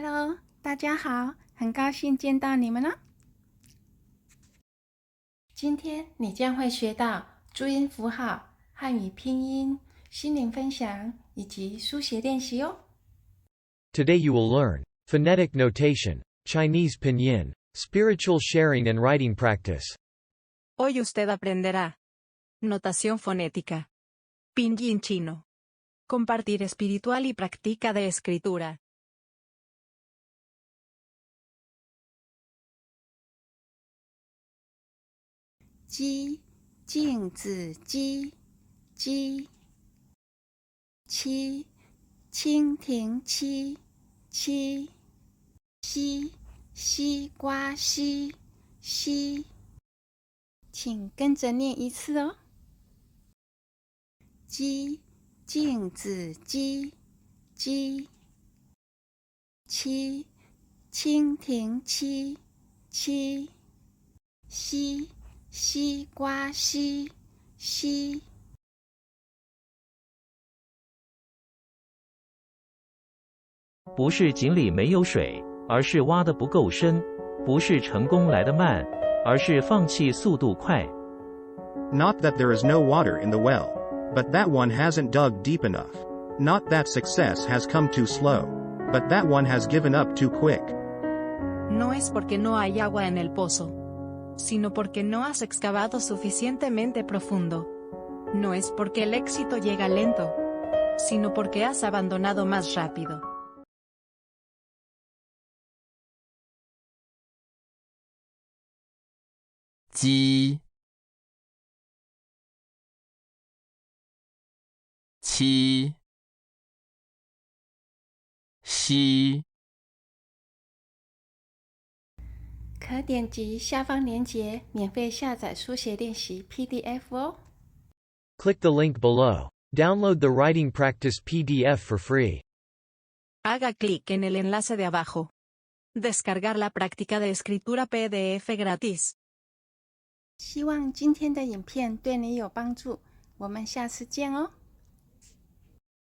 Hello，大家好，很高兴见到你们了。今天你将会学到注音符号、汉语拼音、心灵分享以及书写练习哦。Today you will learn phonetic notation, Chinese pinyin, spiritual sharing and writing practice. Hoy usted aprenderá notación fonética, pinyin chino, compartir espiritual y práctica de escritura. 鸡，镜子鸡，鸡。七，蜻蜓七，七。西，西瓜西，西。请跟着念一次哦。鸡，镜子鸡，鸡。七，蜻蜓七，七。西，西瓜西，西。不是井里没有水，而是挖得不够深；不是成功来得慢，而是放弃速度快。Not that there is no water in the well, but that one hasn't dug deep enough. Not that success has come too slow, but that one has given up too quick. No es porque no hay agua en el pozo, sino porque no has excavado suficientemente profundo. No es porque el éxito llega lento, sino porque has abandonado más rápido. 鸡，七，西。可点击下方链接免费下载书写练习 PDF 哦。Click the link below. Download the writing practice PDF for free. Haga clic en el enlace de abajo. Descargar la práctica de escritura PDF gratis. 希望今天的影片对你有帮助，我们下次见哦。